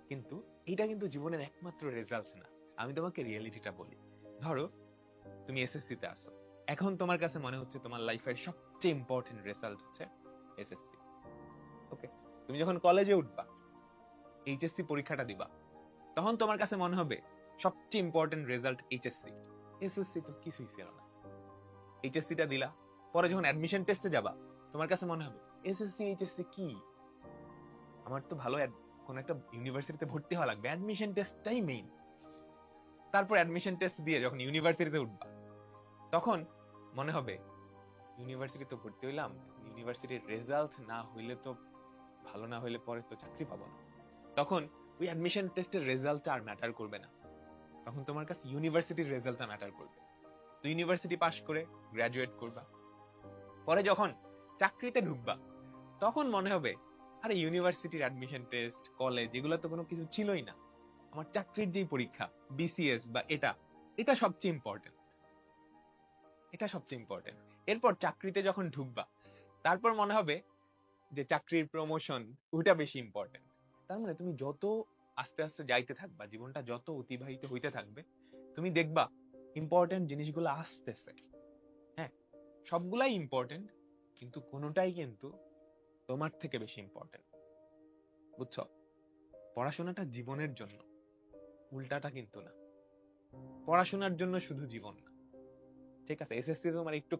কিন্তু এটা কিন্তু জীবনের একমাত্র রেজাল্ট না। আমি তোমাকে রিয়েলিটিটা বলি। ধরো তুমি এসএসসি তে আসো, এখন তোমার কাছে মনে হচ্ছে তোমার লাইফের সবচেয়ে ইম্পর্টেন্ট রেজাল্ট হচ্ছে এসএসসি। ওকে, তুমি যখন কলেজে উঠবা, এইচএসসি পরীক্ষাটা দিবা, তখন তোমার কাছে মনে হবে সবচেয়ে ইম্পর্টেন্ট রেজাল্ট এইচএসসি। এসএসসি তো কিছুই ছিল না। এইচএসসিটা দিলা, পরে যখন অ্যাডমিশন টেস্টে যাবা, তোমার কাছে মনে হবে এসএসসি এইচএসসি কি, আমার তো ভালো কোন একটা ইউনিভার্সিটিতে ভর্তি হওয়া লাগবে, অ্যাডমিশন টেস্টটাই মেইন। তারপর অ্যাডমিশন টেস্ট দিয়ে যখন ইউনিভার্সিটিতে উঠবা, তখন মনে হবে ইউনিভার্সিটিতে ভর্তি হইলাম, ইউনিভার্সিটির রেজাল্ট না হইলে তো ভালো, না হইলে পরে তো চাকরি পাবো না। তখন ওই অ্যাডমিশন টেস্টের রেজাল্টটা আর ম্যাটার করবে না, তখন তোমার কাছে ইউনিভার্সিটির রেজাল্টটা ম্যাটার করবে। তো ইউনিভার্সিটি পাশ করে গ্রাজুয়েট করবা, পরে যখন চাকরিতে ঢুকবা, তখন মনে হবে আরে ইউনিভার্সিটির অ্যাডমিশন টেস্ট, কলেজ, এগুলো তো কোনো কিছু ছিলই না। আমার চাকরির যেই পরীক্ষা বিসিএস বা এটা, এটা সবচেয়ে ইম্পর্টেন্ট, এটা সবচেয়ে ইম্পর্টেন্ট। এরপর চাকরিতে যখন ঢুকবা, তারপর মনে হবে যে চাকরির প্রমোশন ওটা বেশি ইম্পর্টেন্ট। তার মানে তুমি যত আস্তে আস্তে যাইতে থাকবা, জীবনটা যত অতিবাহিত হইতে থাকবে, তুমি দেখবা ইম্পর্টেন্ট জিনিসগুলো আসতেছে। হ্যাঁ, সবগুলাই ইম্পর্টেন্ট, কিন্তু কোনোটাই কিন্তু তোমার থেকে বেশি ইম্পর্টেন্ট। বুঝছো? পড়াশোনাটা জীবনের জন্য, উল্টাটা কিন্তু না। পড়াশোনার জন্য শুধু জীবন না। ঠিক আছে, এসএসসি তোমার একটু